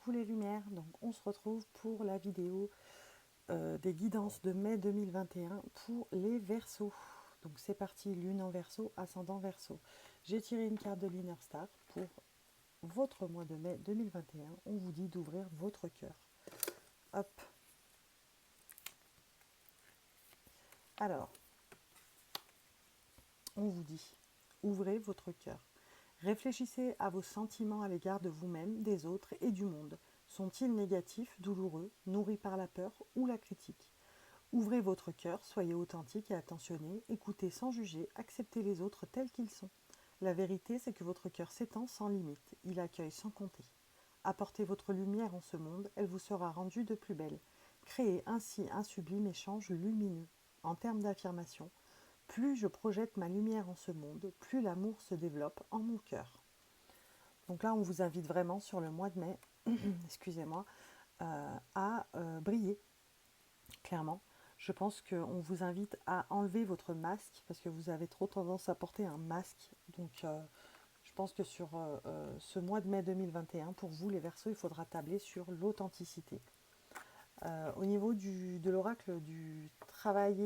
Coucou les lumières, donc on se retrouve pour la vidéo des guidances de mai 2021 pour les Verseaux. Donc c'est parti, lune en Verseau, ascendant Verseau. J'ai tiré une carte de l'Inner Star pour votre mois de mai 2021. On vous dit d'ouvrir votre cœur. Hop. Alors, on vous dit, ouvrez votre cœur. Réfléchissez à vos sentiments à l'égard de vous-même, des autres et du monde. Sont-ils négatifs, douloureux, nourris par la peur ou la critique? Ouvrez votre cœur, soyez authentique et attentionné, écoutez sans juger, acceptez les autres tels qu'ils sont. La vérité, c'est que votre cœur s'étend sans limite, il accueille sans compter. Apportez votre lumière en ce monde, elle vous sera rendue de plus belle. Créez ainsi un sublime échange lumineux. En termes d'affirmation, plus je projette ma lumière en ce monde, plus l'amour se développe en mon cœur. Donc là, on vous invite vraiment sur le mois de mai, excusez-moi, à briller, clairement. Je pense qu'on vous invite à enlever votre masque parce que vous avez trop tendance à porter un masque. Donc, je pense que sur ce mois de mai 2021, pour vous, les Verseaux, il faudra tabler sur l'authenticité. Au niveau de l'oracle du travaille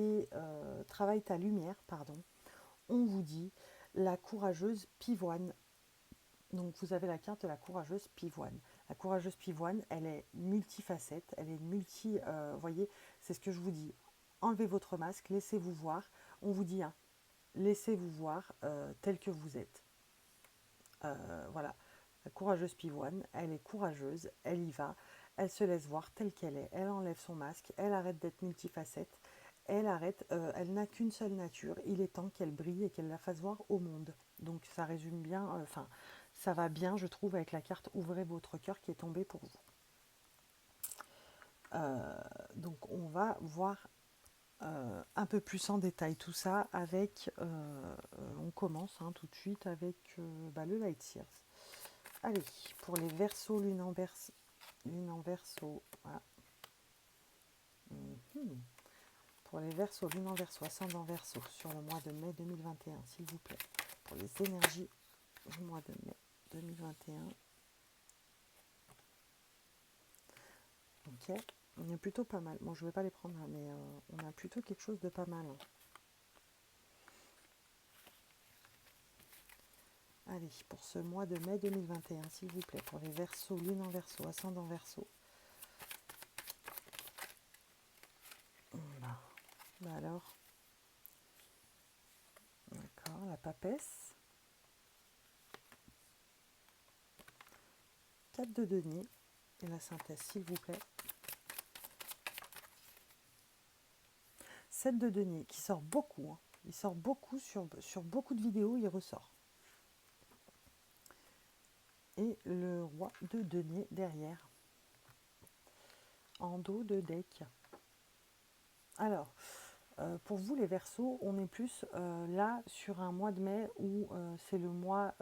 ta lumière, pardon, on vous dit la courageuse pivoine. Donc vous avez la carte de la courageuse pivoine. La courageuse pivoine, elle est multifacette, elle est voyez, c'est ce que je vous dis. Enlevez votre masque, laissez-vous voir. On vous dit, hein, laissez-vous voir tel que vous êtes. Voilà. La courageuse pivoine, elle est courageuse, elle y va, elle se laisse voir telle qu'elle est, elle enlève son masque, elle arrête d'être multifacette, elle n'a qu'une seule nature, il est temps qu'elle brille et qu'elle la fasse voir au monde. Donc ça résume bien, ça va bien, je trouve, avec la carte Ouvrez votre cœur qui est tombée pour vous. Donc on va voir un peu plus en détail tout ça avec, on commence tout de suite avec le Light Sears. Allez, pour les Verseaux, lune en Verseau, voilà. Pour les Verseaux, lune en Verseau, ascendant Verseau, sur le mois de mai 2021, s'il vous plaît, pour les énergies du mois de mai 2021. Ok, on est plutôt pas mal. Bon, je ne vais pas les prendre là, mais on a plutôt quelque chose de pas mal. Allez, pour ce mois de mai 2021, s'il vous plaît, pour les Verseaux, lune en Verseau, ascendant Verseau. Bah alors, d'accord, la papesse. 4 de denier et la synthèse, s'il vous plaît. 7 de denier, qui sort beaucoup. Hein. Il sort beaucoup sur beaucoup de vidéos, il ressort. Et le roi de denier derrière. En dos de deck. Alors, pour vous les Verseaux, on est plus là sur un mois de mai où c'est le mois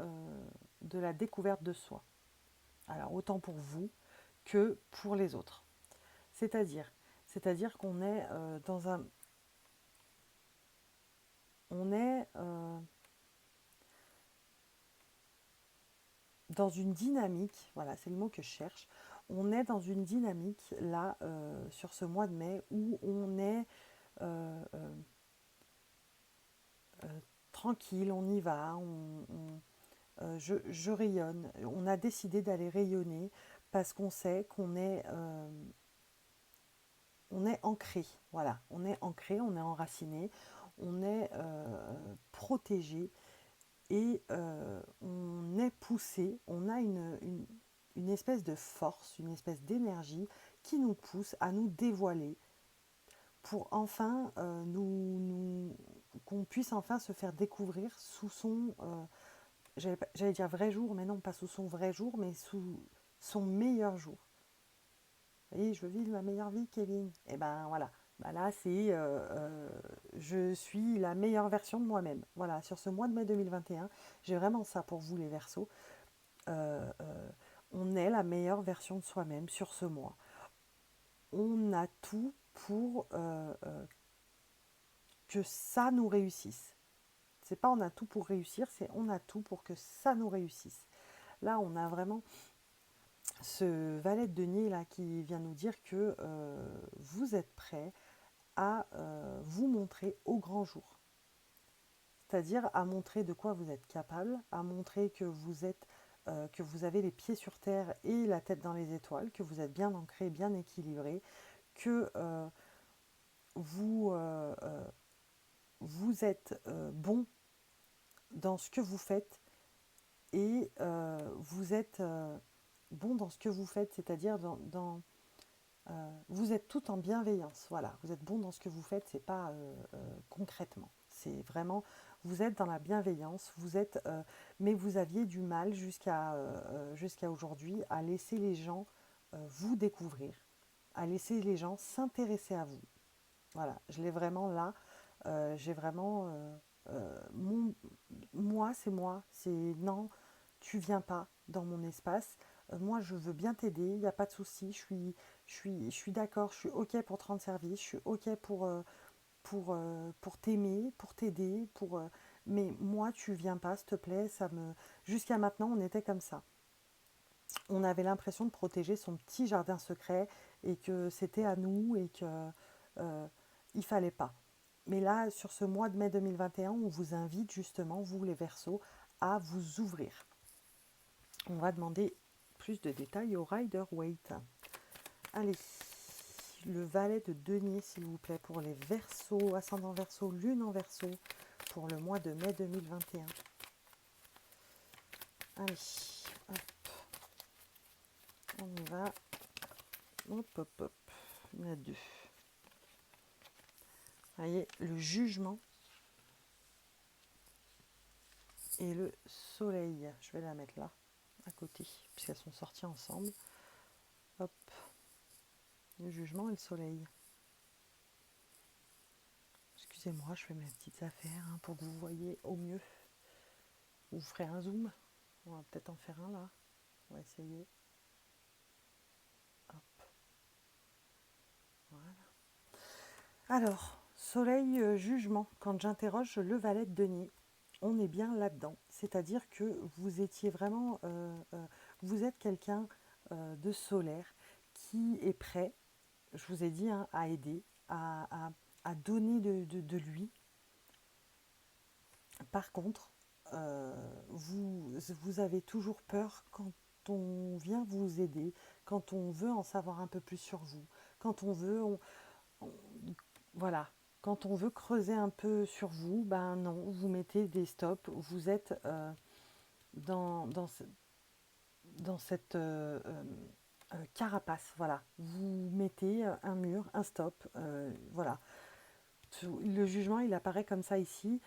de la découverte de soi. Alors, autant pour vous que pour les autres. C'est-à-dire qu'on est dans un... On est dans une dynamique, voilà, c'est le mot que je cherche. On est dans une dynamique là sur ce mois de mai où on est tranquille, on y va, je rayonne. On a décidé d'aller rayonner parce qu'on sait on est ancré, voilà, on est ancré, on est enraciné, on est protégé et on est poussé, on a une espèce de force, une espèce d'énergie qui nous pousse à nous dévoiler pour enfin qu'on puisse enfin se faire découvrir sous son, j'allais dire vrai jour, mais non, pas sous son vrai jour, mais sous son meilleur jour. Vous voyez, je vis ma meilleure vie, Kevin. Et ben voilà, bah là c'est je suis la meilleure version de moi-même. Voilà, sur ce mois de mai 2021, j'ai vraiment ça pour vous les Verseaux. Euh, euh, on est la meilleure version de soi-même sur ce mois. On a tout pour que ça nous réussisse. C'est pas on a tout pour réussir, c'est on a tout pour que ça nous réussisse. Là, on a vraiment ce valet de denier là qui vient nous dire que vous êtes prêt à vous montrer au grand jour. C'est-à-dire à montrer de quoi vous êtes capable, à montrer que vous avez les pieds sur terre et la tête dans les étoiles, que vous êtes bien ancré, bien équilibré, que vous, vous êtes bon dans ce que vous faites et vous êtes bon dans ce que vous faites, c'est-à-dire vous êtes tout en bienveillance. Voilà, vous êtes bon dans ce que vous faites, c'est pas concrètement. C'est vraiment, vous êtes dans la bienveillance, mais vous aviez du mal jusqu'à aujourd'hui à laisser les gens vous découvrir, à laisser les gens s'intéresser à vous. Voilà, je l'ai vraiment là. J'ai vraiment mon, moi, c'est non, tu viens pas dans mon espace. Moi, je veux bien t'aider, il n'y a pas de souci. Je suis d'accord, je suis ok pour te rendre service, je suis ok pour t'aimer, pour t'aider, mais moi, tu viens pas, s'il te plaît. Jusqu'à maintenant, on était comme ça. On avait l'impression de protéger son petit jardin secret et que c'était à nous et que il fallait pas. Mais là, sur ce mois de mai 2021, on vous invite justement, vous les Verseaux, à vous ouvrir. On va demander plus de détails au Rider-Waite. Allez, le valet de denier, s'il vous plaît, pour les Verseaux, ascendant Verseau, lune en Verseau, pour le mois de mai 2021. Allez, hop, on y va. Hop, hop, hop. Il y en a deux. Vous voyez, le jugement et le soleil. Je vais la mettre là, à côté, puisqu'elles sont sorties ensemble. Hop, le jugement et le soleil. Excusez-moi, je fais mes petites affaires pour que vous voyez au mieux. Vous ferez un zoom. On va peut-être en faire un là. On va essayer. Hop, voilà. Alors, soleil, jugement. Quand j'interroge le valet de denier, on est bien là-dedans. C'est-à-dire que vous étiez vraiment... vous êtes quelqu'un de solaire qui est prêt, je vous ai dit, hein, à aider, à donner de lui. Par contre, vous avez toujours peur quand on vient vous aider, quand on veut en savoir un peu plus sur vous, quand on veut, on- voilà, quand on veut creuser un peu sur vous, ben non, vous mettez des stops, vous êtes dans, dans, ce- dans cette carapace, voilà, vous mettez un mur, un stop, voilà. Le jugement, il apparaît comme ça ici.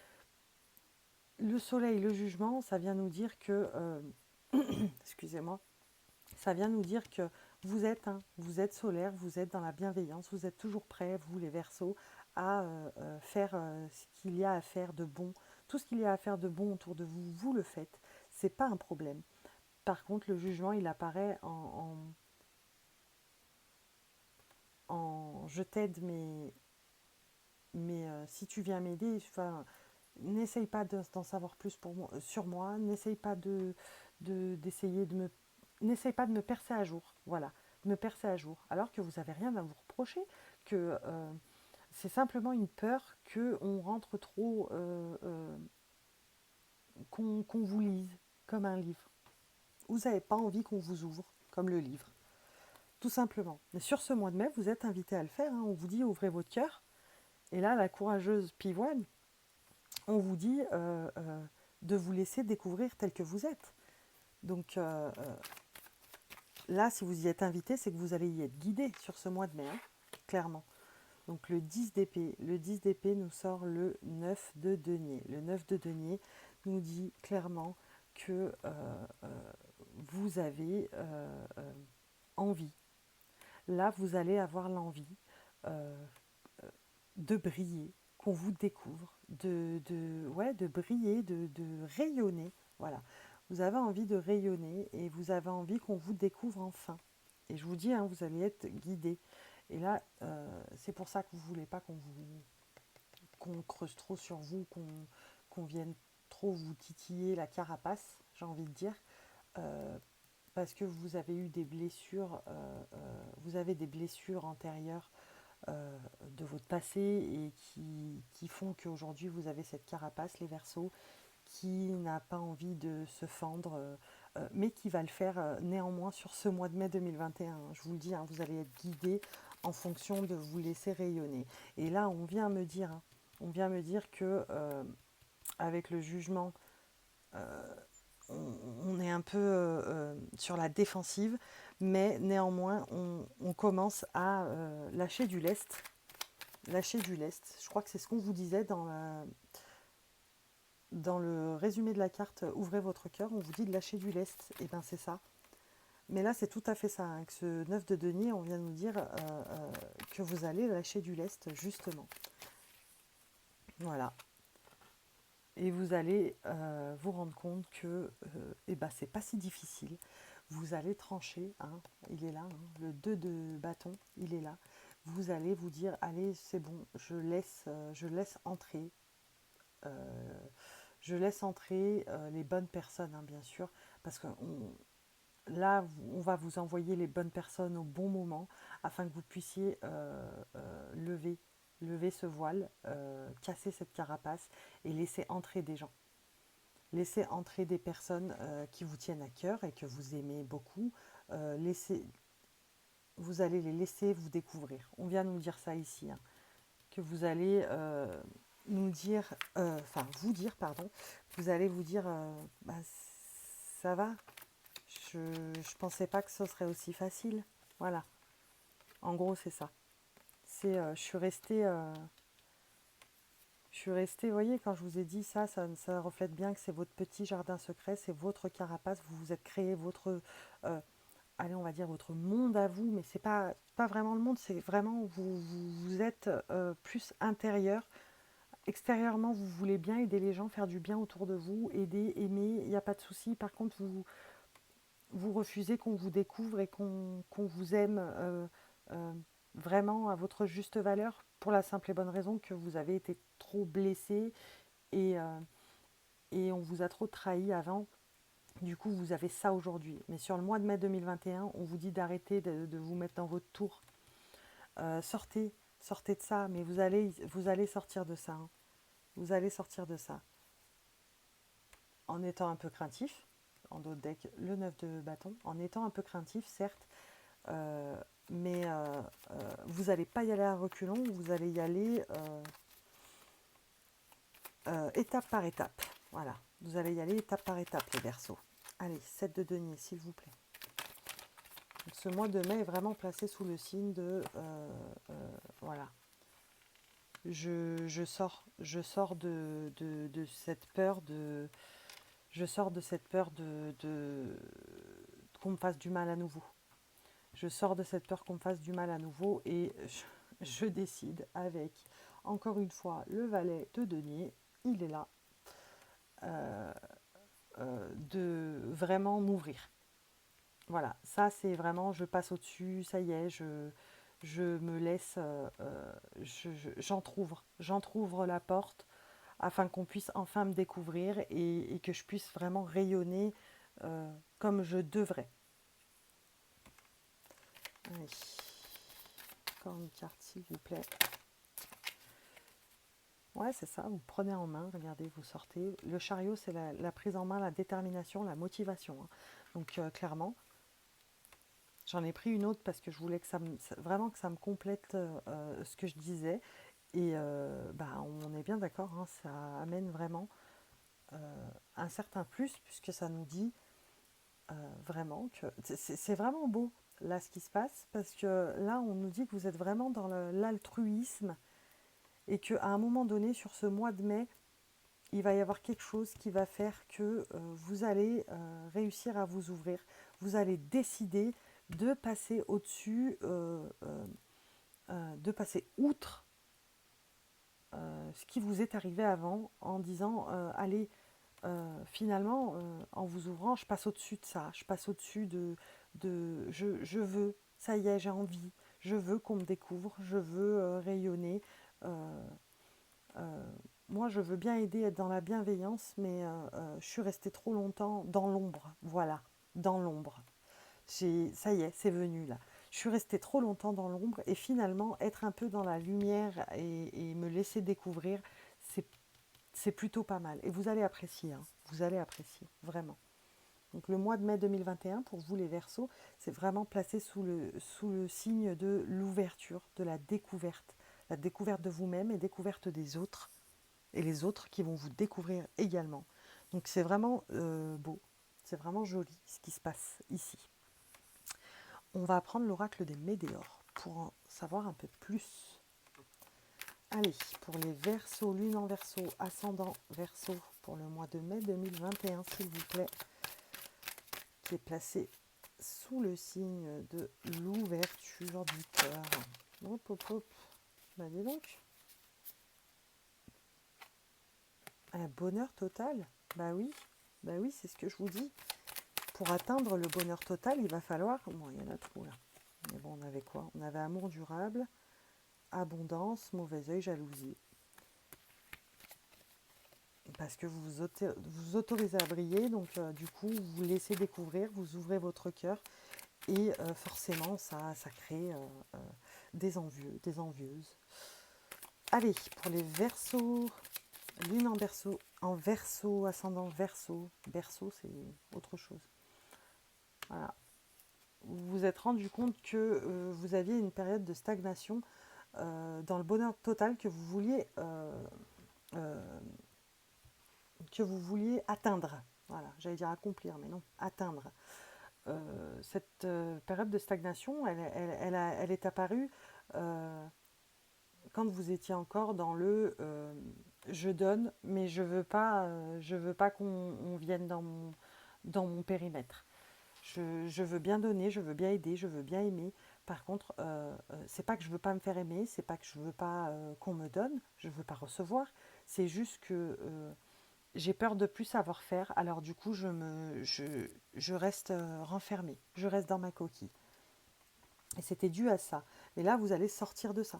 Le soleil, le jugement, ça vient nous dire que, excusez-moi, ça vient nous dire que vous êtes solaire, vous êtes dans la bienveillance, vous êtes toujours prêts, vous les Verseaux, à faire ce qu'il y a à faire de bon. Tout ce qu'il y a à faire de bon autour de vous, vous le faites. C'est pas un problème. Par contre, le jugement, il apparaît en je t'aide, mais si tu viens m'aider, enfin, n'essaye pas d'en savoir plus sur moi, d'essayer de me, n'essaye pas de me percer à jour, voilà, de me percer à jour, alors que vous n'avez rien à vous reprocher, que c'est simplement une peur qu'on rentre trop, qu'on vous lise comme un livre. Vous n'avez pas envie qu'on vous ouvre comme le livre, tout simplement. Mais sur ce mois de mai, vous êtes invité à le faire, hein. On vous dit ouvrez votre cœur, et là, la courageuse pivoine, on vous dit de vous laisser découvrir tel que vous êtes. Donc là, si vous y êtes invité, c'est que vous allez y être guidé sur ce mois de mai, hein, clairement. Donc le 10 d'épée. Le 10 d'épée nous sort le 9 de denier. Le 9 de denier nous dit clairement que vous avez envie. Là, vous allez avoir l'envie de briller, qu'on vous découvre, ouais, de briller, de rayonner. Voilà. Vous avez envie de rayonner et vous avez envie qu'on vous découvre enfin. Et je vous dis, hein, vous allez être guidé. Et là, c'est pour ça que vous ne voulez pas qu'on creuse trop sur vous, qu'on vienne trop vous titiller la carapace, j'ai envie de dire. parce que vous avez eu des blessures, vous avez des blessures antérieures de votre passé et qui font qu'aujourd'hui vous avez cette carapace, les Verseaux, qui n'a pas envie de se fendre, mais qui va le faire néanmoins sur ce mois de mai 2021. Je vous le dis, hein, vous allez être guidé en fonction de vous laisser rayonner. Et là, on vient me dire que avec le jugement, on est un peu sur la défensive, mais néanmoins, on commence à lâcher du lest. Lâcher du lest. Je crois que c'est ce qu'on vous disait dans le résumé de la carte Ouvrez votre cœur. On vous dit de lâcher du lest. Et bien, c'est ça. Mais là, c'est tout à fait ça. Hein. Avec ce 9 de denier, on vient nous dire que vous allez lâcher du lest, justement. Voilà. Et vous allez vous rendre compte que c'est pas si difficile. Vous allez trancher, hein, il est là, hein, le 2 de bâton, il est là. Vous allez vous dire, allez, c'est bon, je laisse entrer, les bonnes personnes, hein, bien sûr, parce que là, on va vous envoyer les bonnes personnes au bon moment afin que vous puissiez lever ce voile, casser cette carapace et laisser entrer des gens. Laissez entrer des personnes qui vous tiennent à cœur et que vous aimez beaucoup. Vous allez les laisser vous découvrir. On vient nous dire ça ici, hein, que vous allez nous dire, vous dire, pardon, vous allez vous dire, ça va, je pensais pas que ce serait aussi facile. Voilà, en gros c'est ça. Je suis restée, vous voyez, quand je vous ai dit ça reflète bien que c'est votre petit jardin secret, c'est votre carapace, vous vous êtes créé votre, allez, on va dire votre monde à vous, mais c'est pas vraiment le monde, c'est vraiment, vous êtes plus intérieur. Extérieurement, vous voulez bien aider les gens, faire du bien autour de vous, aider, aimer, il n'y a pas de souci. Par contre, vous refusez qu'on vous découvre et qu'on vous aime euh, vraiment à votre juste valeur, pour la simple et bonne raison que vous avez été trop blessé et, euh, et on vous a trop trahi avant. Du coup, vous avez ça aujourd'hui. Mais sur le mois de mai 2021, on vous dit d'arrêter de vous mettre dans votre tour. Sortez de ça, mais vous allez sortir de ça. Hein. Vous allez sortir de ça. En étant un peu craintif, en d'autres decks, le 9 de bâton, en étant un peu craintif, certes, mais vous n'allez pas y aller à reculons, vous allez y aller étape par étape. Voilà, vous allez y aller étape par étape, les Verseaux. Allez, 7 de denier, s'il vous plaît. Donc, ce mois de mai est vraiment placé sous le signe de... voilà. Je sors de cette peur de... Je sors de cette peur qu'on me fasse du mal à nouveau. Je sors de cette peur qu'on me fasse du mal à nouveau et je décide avec, encore une fois, le valet de denier, il est là, de vraiment m'ouvrir. Voilà, ça c'est vraiment, je passe au-dessus, ça y est, je me laisse, j'entrouvre la porte afin qu'on puisse enfin me découvrir et que je puisse vraiment rayonner comme je devrais. Allez. Encore une carte, s'il vous plaît. Ouais, c'est ça, vous prenez en main, regardez, vous sortez. Le chariot, c'est la prise en main, la détermination, la motivation. Hein. Donc, clairement, j'en ai pris une autre parce que je voulais que vraiment que ça me complète ce que je disais. Et on est bien d'accord, hein, ça amène vraiment un certain plus, puisque ça nous dit vraiment que c'est vraiment beau, là, ce qui se passe, parce que là, on nous dit que vous êtes vraiment dans l'altruisme et qu'à un moment donné, sur ce mois de mai, il va y avoir quelque chose qui va faire que vous allez réussir à vous ouvrir. Vous allez décider de passer au-dessus, de passer outre ce qui vous est arrivé avant en disant allez, finalement, en vous ouvrant, je passe au-dessus de ça, je passe au-dessus je veux, ça y est, j'ai envie, je veux qu'on me découvre, je veux rayonner. Euh, euh, Moi, je veux bien aider, être dans la bienveillance, mais je suis restée trop longtemps dans l'ombre, voilà, dans l'ombre. Ça y est, c'est venu là. Je suis restée trop longtemps dans l'ombre et finalement être un peu dans la lumière et me laisser découvrir, c'est c'est plutôt pas mal. Et vous allez apprécier, hein. Vous allez apprécier, vraiment. Donc le mois de mai 2021, pour vous les Verseaux, c'est vraiment placé sous le signe de l'ouverture, de la découverte de vous-même et découverte des autres, et les autres qui vont vous découvrir également. Donc c'est vraiment beau, c'est vraiment joli ce qui se passe ici. On va apprendre l'oracle des Médéors pour en savoir un peu plus. Allez, pour les Verseaux, lune en Verseau, ascendant Verseau, pour le mois de mai 2021, s'il vous plaît, qui est placé sous le signe de l'ouverture du cœur. Hop, hop, hop. Bah dis donc. Un bonheur total. Bah oui, c'est ce que je vous dis. Pour atteindre le bonheur total, il va falloir... Bon, il y en a trop là. Mais bon, on avait quoi? On avait amour durable, abondance, mauvais œil, jalousie. Parce que vous vous autorisez à briller, donc du coup, vous vous laissez découvrir, vous ouvrez votre cœur, et forcément, ça crée des envieux, des envieuses. Allez, pour les Verseaux, lune en Verseau, ascendant Verseau. Verseau, c'est autre chose. Voilà. Vous vous êtes rendu compte que vous aviez une période de stagnation dans le bonheur total euh, que vous vouliez atteindre. Voilà, j'allais dire accomplir, mais non, atteindre. Cette période de stagnation, elle est apparue quand vous étiez encore dans le je donne, mais je veux pas qu'on vienne dans mon périmètre. Je veux bien donner, je veux bien aider, je veux bien aimer. Par contre, c'est pas que je veux pas me faire aimer, c'est pas que je veux pas qu'on me donne, je veux pas recevoir. C'est juste que j'ai peur de plus savoir faire. Alors du coup, je reste renfermée, je reste dans ma coquille. Et c'était dû à ça. Mais là, vous allez sortir de ça.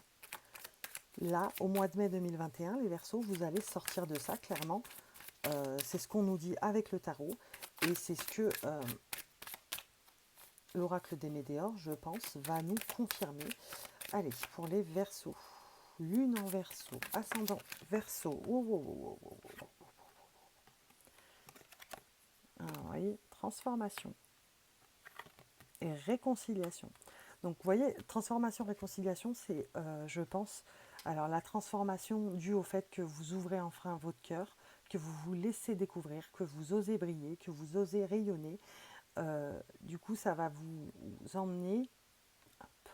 Là, au mois de mai 2021, les Verseaux, vous allez sortir de ça, clairement. C'est ce qu'on nous dit avec le tarot. Et c'est ce que l'oracle des Médéors, je pense, va nous confirmer. Allez, pour les Verseaux. Lune en Verseau, ascendant Verseau. Oh, oh, oh, oh, oh, oh. Alors, vous voyez, transformation et réconciliation. Donc, vous voyez, transformation, réconciliation, c'est, je pense, alors la transformation due au fait que vous ouvrez enfin votre cœur, que vous vous laissez découvrir, que vous osez briller, que vous osez rayonner. Du coup, ça va vous emmener... Hop,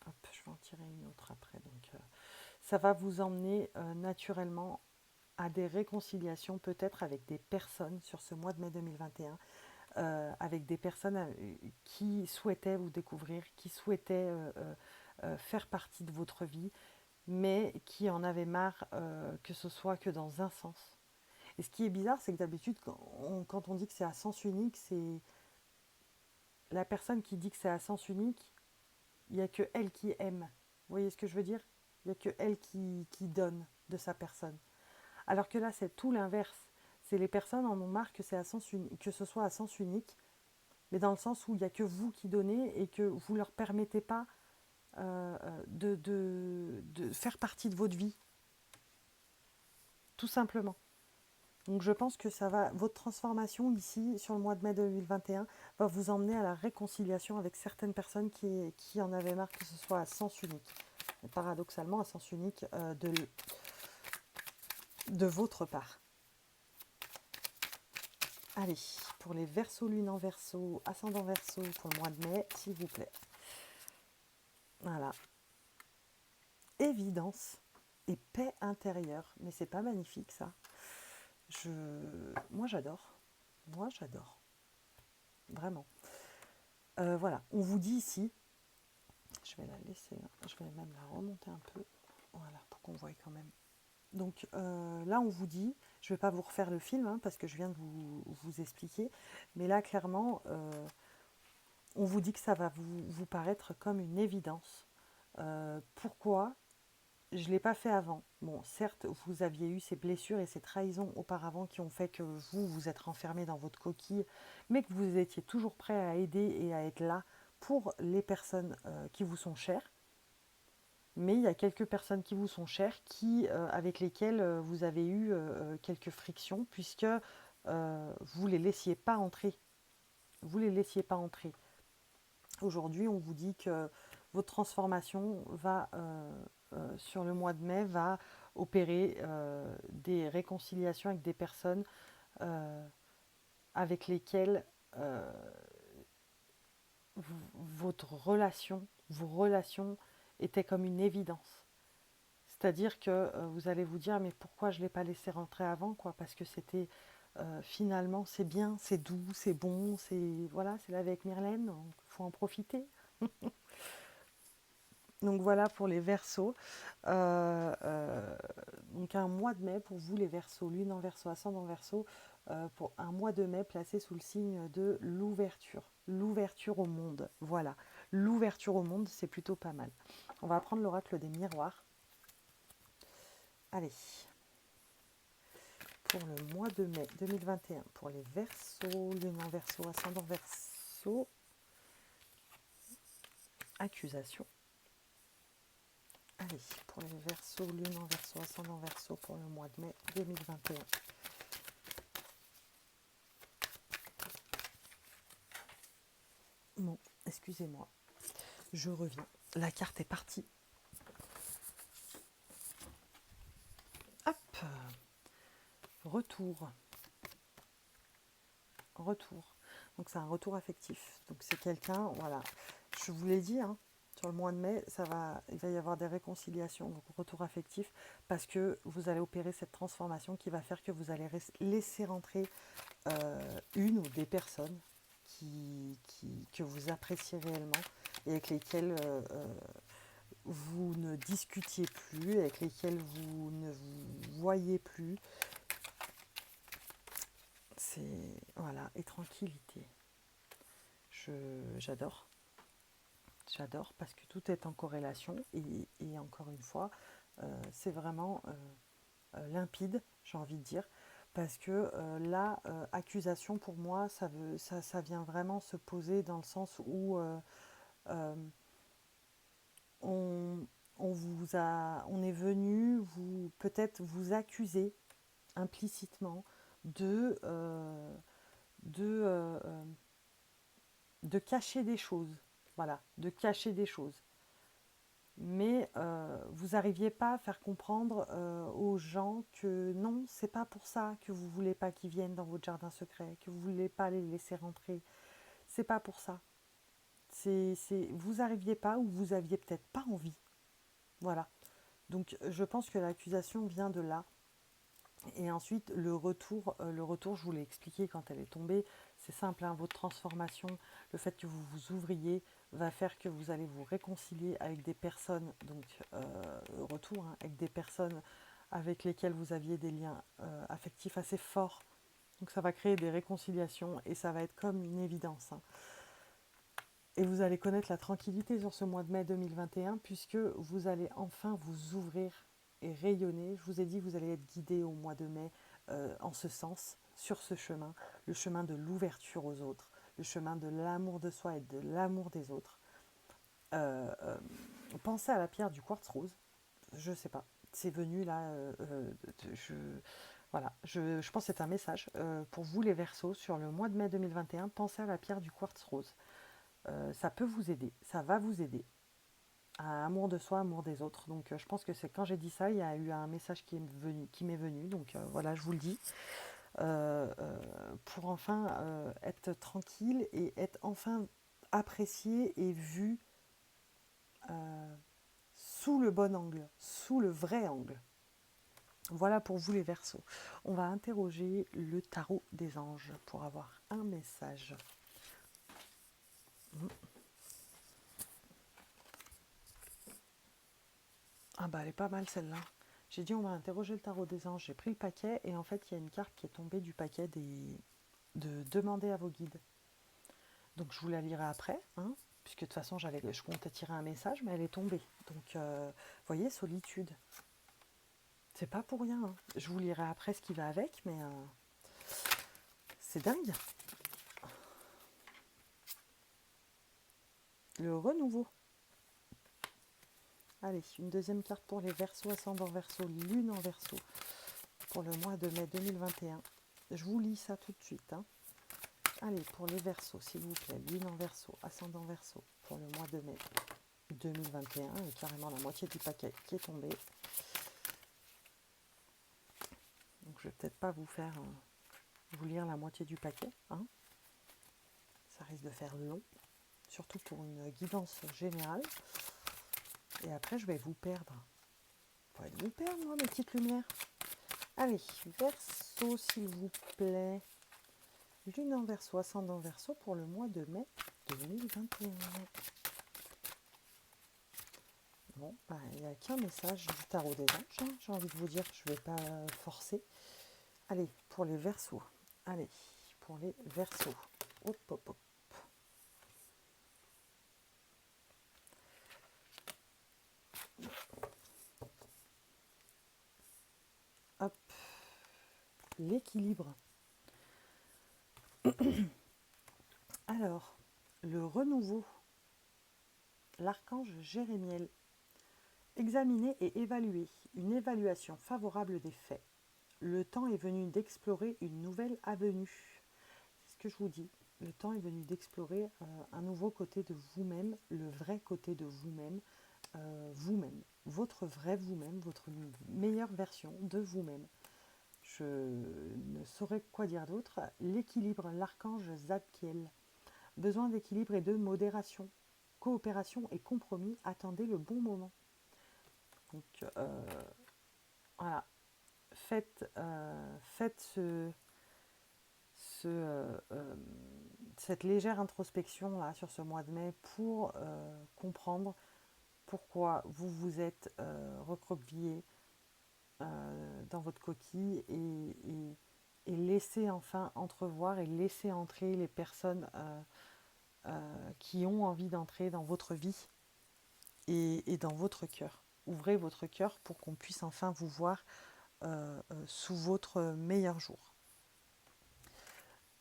hop, je vais en tirer une autre après. Donc, ça va vous emmener naturellement à des réconciliations, peut-être avec des personnes sur ce mois de mai 2021. Avec des personnes qui souhaitaient vous découvrir, qui souhaitaient faire partie de votre vie, mais qui en avaient marre que ce soit que dans un sens. Et ce qui est bizarre, c'est que d'habitude, quand on dit que c'est à sens unique, c'est la personne qui dit que c'est à sens unique, il n'y a que elle qui aime. Vous voyez ce que je veux dire? Il n'y a que elle qui donne de sa personne. Alors que là, c'est tout l'inverse. C'est les personnes en ont marre que, que ce soit à sens unique, mais dans le sens où il n'y a que vous qui donnez et que vous ne leur permettez pas de faire partie de votre vie, tout simplement. Donc je pense que votre transformation ici, sur le mois de mai 2021, va vous emmener à la réconciliation avec certaines personnes qui en avaient marre que ce soit à sens unique. Et paradoxalement, à sens unique de votre part. Allez, pour les Verseaux, lune en Verseau, ascendant Verseau, pour le mois de mai, s'il vous plaît. Voilà. Évidence et paix intérieure. Mais c'est pas magnifique ça. Moi j'adore. Moi j'adore. Vraiment. Voilà. On vous dit ici. Je vais la laisser là. Je vais même la remonter un peu. Voilà, pour qu'on voie quand même. Donc là on vous dit, je ne vais pas vous refaire le film parce que je viens de vous expliquer. Mais là clairement, on vous dit que ça va vous paraître comme une évidence. Pourquoi ? je ne l'ai pas fait avant. Bon, certes, vous aviez eu ces blessures et ces trahisons auparavant qui ont fait que vous êtes renfermé dans votre coquille, mais que vous étiez toujours prêt à aider et à être là pour les personnes qui vous sont chères. Mais il y a quelques personnes qui vous sont chères, avec lesquelles vous avez eu quelques frictions, puisque vous ne les laissiez pas entrer. Vous les laissiez pas entrer. Aujourd'hui, on vous dit que votre transformation sur le mois de mai, va opérer des réconciliations avec des personnes euh, avec lesquelles euh, vos relations étaient comme une évidence. C'est-à-dire que vous allez vous dire, mais pourquoi je ne l'ai pas laissé rentrer avant, quoi? Parce que c'était finalement, c'est bien, c'est doux, c'est bon, voilà, c'est là avec Myrlène, il faut en profiter. Donc voilà pour les Verseaux. Donc un mois de mai pour vous les Verseaux, lune en Verseau, ascendant Verseau, pour un mois de mai placé sous le signe de l'ouverture au monde. Voilà, l'ouverture au monde, c'est plutôt pas mal. On va prendre l'oracle des miroirs. Allez, pour le mois de mai 2021, pour les Verseaux, lune en Verseau, ascendant Verseau, accusation. Allez, pour les Verseaux, lune en Verseau, ascendant Verseau pour le mois de mai 2021. Bon, excusez-moi, je reviens. La carte est partie. Hop, retour. Retour. Donc c'est un retour affectif. Donc c'est quelqu'un, voilà, je vous l'ai dit, hein, sur le mois de mai, il va y avoir des réconciliations, donc retour affectif, parce que vous allez opérer cette transformation qui va faire que vous allez laisser rentrer une ou des personnes que vous appréciez réellement et avec lesquelles vous ne discutiez plus, avec lesquelles vous ne vous voyez plus. C'est, voilà, et tranquillité. J'adore. J'adore parce que tout est en corrélation et encore une fois, c'est vraiment limpide, j'ai envie de dire, parce que là, accusation pour moi, ça vient vraiment se poser dans le sens où euh, on, on est venu peut-être vous accuser implicitement de, euh, de, euh, euh, de cacher des choses. Voilà, de cacher des choses. Mais vous n'arriviez pas à faire comprendre aux gens que non, c'est pas pour ça que vous voulez pas qu'ils viennent dans votre jardin secret, que vous voulez pas les laisser rentrer. C'est pas pour ça. Vous n'arriviez pas ou vous aviez peut-être pas envie. Voilà. Donc je pense que l'accusation vient de là. Et ensuite, le retour, je vous l'ai expliqué quand elle est tombée, c'est simple, hein, votre transformation, le fait que vous vous ouvriez va faire que vous allez vous réconcilier avec des personnes, donc retour, hein, avec des personnes avec lesquelles vous aviez des liens affectifs assez forts. Donc ça va créer des réconciliations et ça va être comme une évidence, hein. Et vous allez connaître la tranquillité sur ce mois de mai 2021 puisque vous allez enfin vous ouvrir et rayonner. Je vous ai dit, vous allez être guidé au mois de mai en ce sens, sur ce chemin, le chemin de l'ouverture aux autres, le chemin de l'amour de soi et de l'amour des autres. Euh, euh, Pensez à la pierre du quartz rose. Je sais pas, c'est venu là. Voilà, je pense que c'est un message pour vous les Verseaux sur le mois de mai 2021. Pensez à la pierre du quartz rose. Ça peut vous aider, ça va vous aider à amour de soi, amour des autres. Donc je pense que c'est quand j'ai dit ça, il y a eu un message qui m'est venu. Donc voilà, je vous le dis. Pour enfin être tranquille et être enfin apprécié et vu sous le bon angle, sous le vrai angle. Voilà pour vous les Verseaux. On va interroger le tarot des anges pour avoir un message. Ah bah elle est pas mal celle-là. J'ai dit on va interroger le tarot des anges. J'ai pris le paquet et en fait il y a une carte qui est tombée du paquet de demander à vos guides. Donc je vous la lirai après, hein. puisque de toute façon, je comptais tirer un message, mais elle est tombée. Donc, vous voyez, solitude. C'est pas pour rien, hein. Je vous lirai après ce qui va avec, mais c'est dingue. Le renouveau. Allez, une deuxième carte pour les Verseaux, ascendant Verseau, lune en Verseau, pour le mois de mai 2021. Je vous lis ça tout de suite, hein. Allez, pour les Verseaux, s'il vous plaît, lune en Verseau, ascendant Verseau, pour le mois de mai 2021, et carrément la moitié du paquet qui est tombé. Donc je vais peut-être pas vous lire la moitié du paquet, hein. Ça risque de faire long, surtout pour une guidance générale. Et après, je vais vous perdre. Vous pouvez vous perdre, moi, mes petites lumières. Allez, Verseau, s'il vous plaît. Lune en Verseau, ascendant Verseau pour le mois de mai 2021. Bon, il n'y a qu'un message du tarot des anges, hein. J'ai envie de vous dire, je ne vais pas forcer. Allez, pour les Verseaux. Allez, pour les Verseaux. Hop, hop, hop. Hop. L'équilibre. Alors, le renouveau. L'archange Jérémiel. Examiner et évaluer. Une évaluation favorable des faits. Le temps est venu d'explorer une nouvelle avenue. C'est ce que je vous dis. Le temps est venu d'explorer un nouveau côté de vous-même, le vrai côté de vous-même, vous-même, votre vrai vous-même, votre meilleure version de vous-même. Je ne saurais quoi dire d'autre. L'équilibre, l'archange Zadkiel. Besoin d'équilibre et de modération. Coopération et compromis, attendez le bon moment. Donc voilà, faites cette légère introspection là sur ce mois de mai pour comprendre pourquoi vous vous êtes recroquevillé dans votre coquille et laisser enfin entrevoir et laisser entrer les personnes qui ont envie d'entrer dans votre vie et dans votre cœur. Ouvrez votre cœur pour qu'on puisse enfin vous voir sous votre meilleur jour.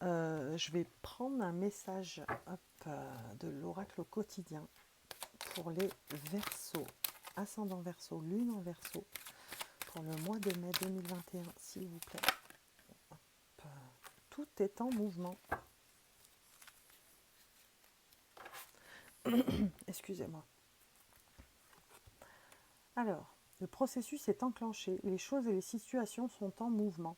Je vais prendre un message de l'oracle quotidien pour les Verseaux, ascendant Verseau, lune en Verseau, pour le mois de mai 2021, s'il vous plaît. Hop. Tout est en mouvement. Excusez-moi. Alors, le processus est enclenché, les choses et les situations sont en mouvement.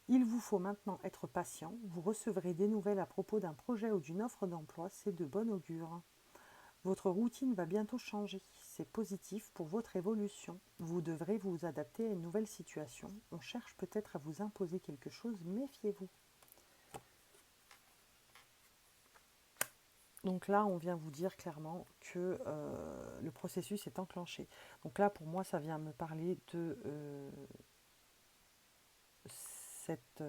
Il vous faut maintenant être patient, vous recevrez des nouvelles à propos d'un projet ou d'une offre d'emploi, c'est de bon augure. Votre routine va bientôt changer, c'est positif pour votre évolution. Vous devrez vous adapter à une nouvelle situation. On cherche peut-être à vous imposer quelque chose, méfiez-vous. Donc là, on vient vous dire clairement que le processus est enclenché. Donc là, pour moi, ça vient me parler de cette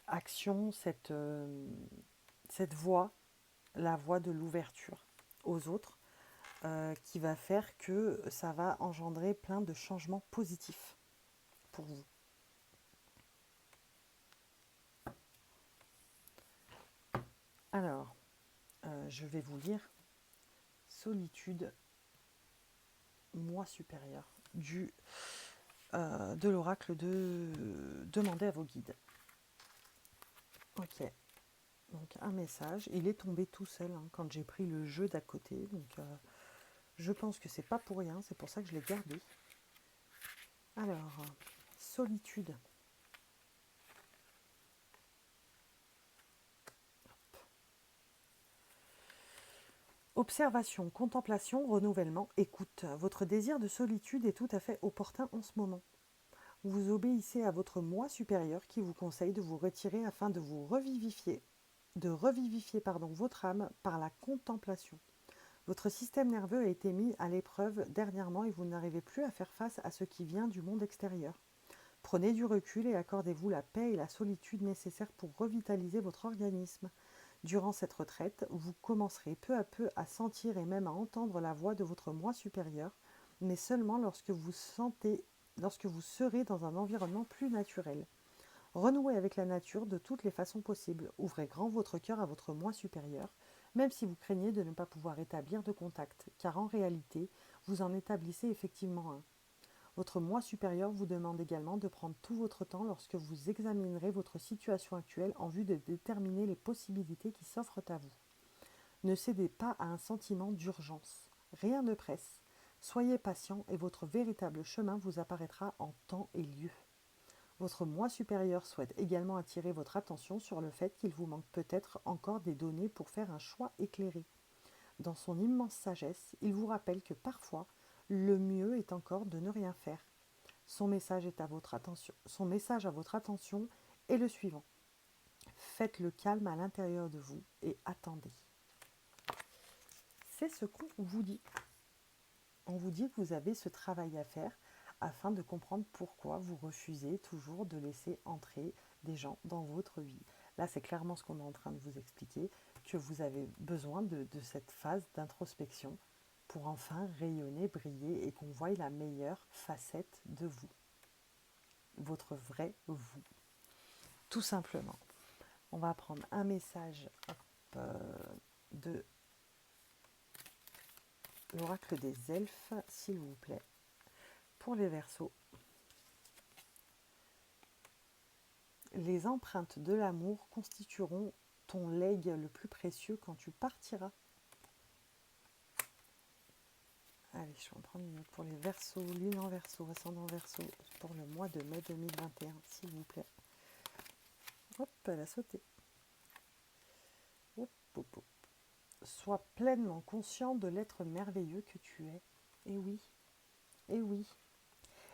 action, cette voie, la voie de l'ouverture aux autres, qui va faire que ça va engendrer plein de changements positifs pour vous. Alors, je vais vous lire Solitude, moi supérieur, de l'oracle de Demandez à vos guides. Ok, donc un message, il est tombé tout seul hein, quand j'ai pris le jeu d'à côté, donc je pense que c'est pas pour rien, c'est pour ça que je l'ai gardé. Alors, solitude. Observation, contemplation, renouvellement, écoute. Votre désir de solitude est tout à fait opportun en ce moment. Vous obéissez à votre moi supérieur qui vous conseille de vous retirer afin de vous revivifier, votre âme par la contemplation. Votre système nerveux a été mis à l'épreuve dernièrement et vous n'arrivez plus à faire face à ce qui vient du monde extérieur. Prenez du recul et accordez-vous la paix et la solitude nécessaires pour revitaliser votre organisme. Durant cette retraite, vous commencerez peu à peu à sentir et même à entendre la voix de votre moi supérieur, mais seulement lorsque vous serez dans un environnement plus naturel. Renouez avec la nature de toutes les façons possibles. Ouvrez grand votre cœur à votre moi supérieur, même si vous craignez de ne pas pouvoir établir de contact, car en réalité, vous en établissez effectivement un. Votre moi supérieur vous demande également de prendre tout votre temps lorsque vous examinerez votre situation actuelle en vue de déterminer les possibilités qui s'offrent à vous. Ne cédez pas à un sentiment d'urgence. Rien ne presse. Soyez patient et votre véritable chemin vous apparaîtra en temps et lieu. Votre moi supérieur souhaite également attirer votre attention sur le fait qu'il vous manque peut-être encore des données pour faire un choix éclairé. Dans son immense sagesse, il vous rappelle que parfois, le mieux est encore de ne rien faire. Son message à votre attention est le suivant. Faites le calme à l'intérieur de vous et attendez. C'est ce qu'on vous dit. On vous dit que vous avez ce travail à faire afin de comprendre pourquoi vous refusez toujours de laisser entrer des gens dans votre vie. Là, c'est clairement ce qu'on est en train de vous expliquer, que vous avez besoin de cette phase d'introspection pour enfin rayonner, briller et qu'on voie la meilleure facette de vous. Votre vrai vous. Tout simplement. On va prendre un message de l'oracle des elfes, s'il vous plaît, pour les Verseaux. Les empreintes de l'amour constitueront ton legs le plus précieux quand tu partiras. Allez, je vais en prendre une autre pour les Verseaux, lune en Verseau, ascendant Verseau, pour le mois de mai 2021, s'il vous plaît. Hop, elle a sauté. Hop, hop, hop. Sois pleinement conscient de l'être merveilleux que tu es. Et oui, et oui,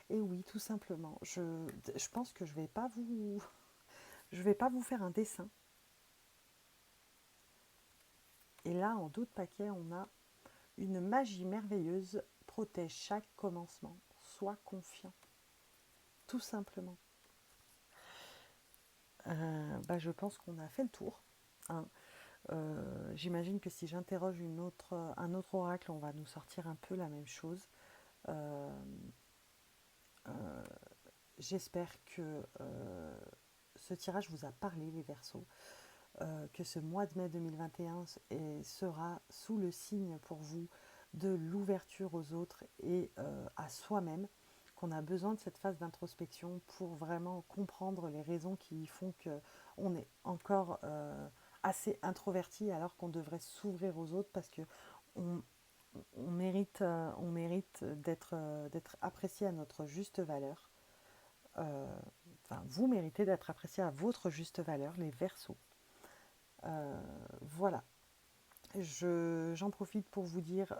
et oui, tout simplement. Je pense que je vais pas vous faire un dessin. Et là, en dos de paquet, on a une magie merveilleuse protège chaque commencement. Sois confiant. Tout simplement. Je pense qu'on a fait le tour. Hein. J'imagine que si j'interroge un autre oracle, on va nous sortir un peu la même chose. Euh, J'espère que ce tirage vous a parlé, les Verseaux. Que ce mois de mai 2021 sera sous le signe pour vous de l'ouverture aux autres et à soi-même, qu'on a besoin de cette phase d'introspection pour vraiment comprendre les raisons qui font qu'on est encore assez introverti alors qu'on devrait s'ouvrir aux autres parce que on mérite d'être apprécié à notre juste valeur. Vous méritez d'être apprécié à votre juste valeur, les Verseaux. Voilà. J'en profite pour vous dire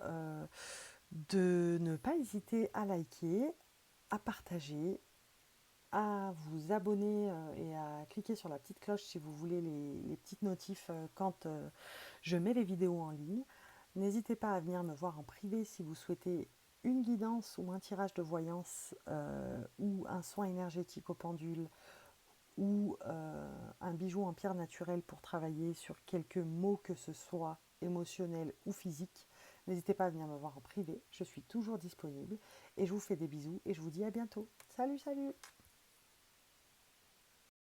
de ne pas hésiter à liker, à partager, à vous abonner et à cliquer sur la petite cloche si vous voulez les petites notifs quand je mets les vidéos en ligne. N'hésitez pas à venir me voir en privé si vous souhaitez une guidance ou un tirage de voyance ou un soin énergétique au pendule ou un bijou en pierre naturelle pour travailler sur quelques mots que ce soit émotionnels ou physiques. N'hésitez pas à venir me voir en privé, je suis toujours disponible et je vous fais des bisous et je vous dis à bientôt. Salut, salut!